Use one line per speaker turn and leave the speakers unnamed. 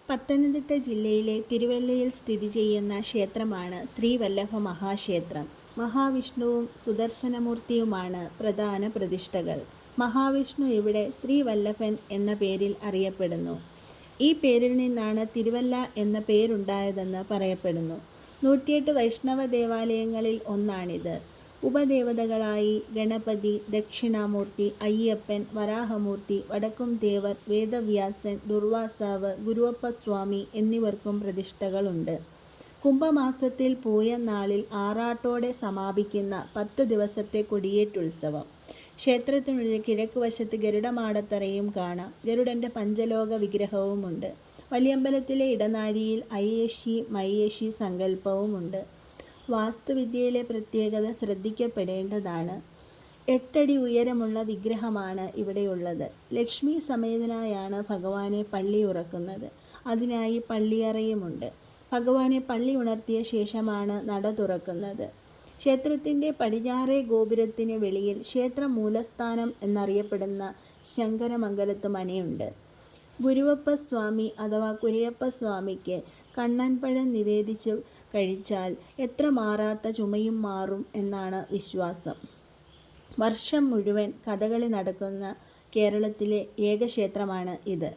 പത്തനംതിട്ട ജില്ലയിലെ തിരുവല്ലയിൽ സ്ഥിതി ചെയ്യുന്ന ക്ഷേത്രമാണ് ശ്രീവല്ലഭ മഹാക്ഷേത്രം. മഹാവിഷ്ണുവും സുദർശനമൂർത്തിയുമാണ് പ്രധാന പ്രതിഷ്ഠകൾ. മഹാവിഷ്ണു ഇവിടെ ശ്രീവല്ലഭൻ എന്ന പേരിൽ അറിയപ്പെടുന്നു. ഈ പേരിൽ നിന്നാണ് തിരുവല്ല എന്ന പേരുണ്ടായതെന്ന് പറയപ്പെടുന്നു. 108 വൈഷ്ണവ ദേവാലയങ്ങളിൽ ഒന്നാണിത്. ഉപദേവതകളായി ഗണപതി, ദക്ഷിണാമൂർത്തി, അയ്യപ്പൻ, വരാഹമൂർത്തി, വടക്കുംതേവർ, വേദവ്യാസൻ, ദുർവാസാവ്, ഗുരുവപ്പസ്വാമി എന്നിവർക്കും പ്രതിഷ്ഠകളുണ്ട്. കുംഭമാസത്തിൽ പൂയം നാളിൽ ആറാട്ടോടെ സമാപിക്കുന്ന 10 ദിവസത്തെ കൊടിയേറ്റുത്സവം. ക്ഷേത്രത്തിനുള്ളിൽ കിഴക്കുവശത്ത് ഗരുഡമാടത്തറയും കാണാം. ഗരുഡൻ്റെ പഞ്ചലോക വിഗ്രഹവുമുണ്ട്. വലിയമ്പലത്തിലെ ഇടനാഴിയിൽ ഐയേഷി മൈയേഷി സങ്കല്പവുമുണ്ട്. വാസ്തുവിദ്യയിലെ പ്രത്യേകത ശ്രദ്ധിക്കപ്പെടേണ്ടതാണ്. 8 അടി ഉയരമുള്ള വിഗ്രഹമാണ് ഇവിടെയുള്ളത്. ലക്ഷ്മി സമേതനായാണ് ഭഗവാനെ പള്ളി ഉറക്കുന്നത്. അതിനായി പള്ളിയറയുമുണ്ട്. ഭഗവാനെ പള്ളി ഉണർത്തിയ ശേഷമാണ് നട തുറക്കുന്നത്. ക്ഷേത്രത്തിൻ്റെ പടിഞ്ഞാറേ ഗോപുരത്തിന് വെളിയിൽ ക്ഷേത്ര മൂലസ്ഥാനം എന്നറിയപ്പെടുന്ന ശങ്കരമംഗലത്ത് മനയുണ്ട്. ഗുരുവപ്പസ്വാമി അഥവാ കുര്യപ്പസ്വാമിക്ക് കണ്ണൻപഴം നിവേദിച്ച് കഴിച്ചാൽ എത്ര മാറാത്ത ചുമയും മാറും എന്നാണ് വിശ്വാസം. വർഷം മുഴുവൻ കഥകളി നടക്കുന്ന കേരളത്തിലെ ഏക ക്ഷേത്രമാണ് ഇത്.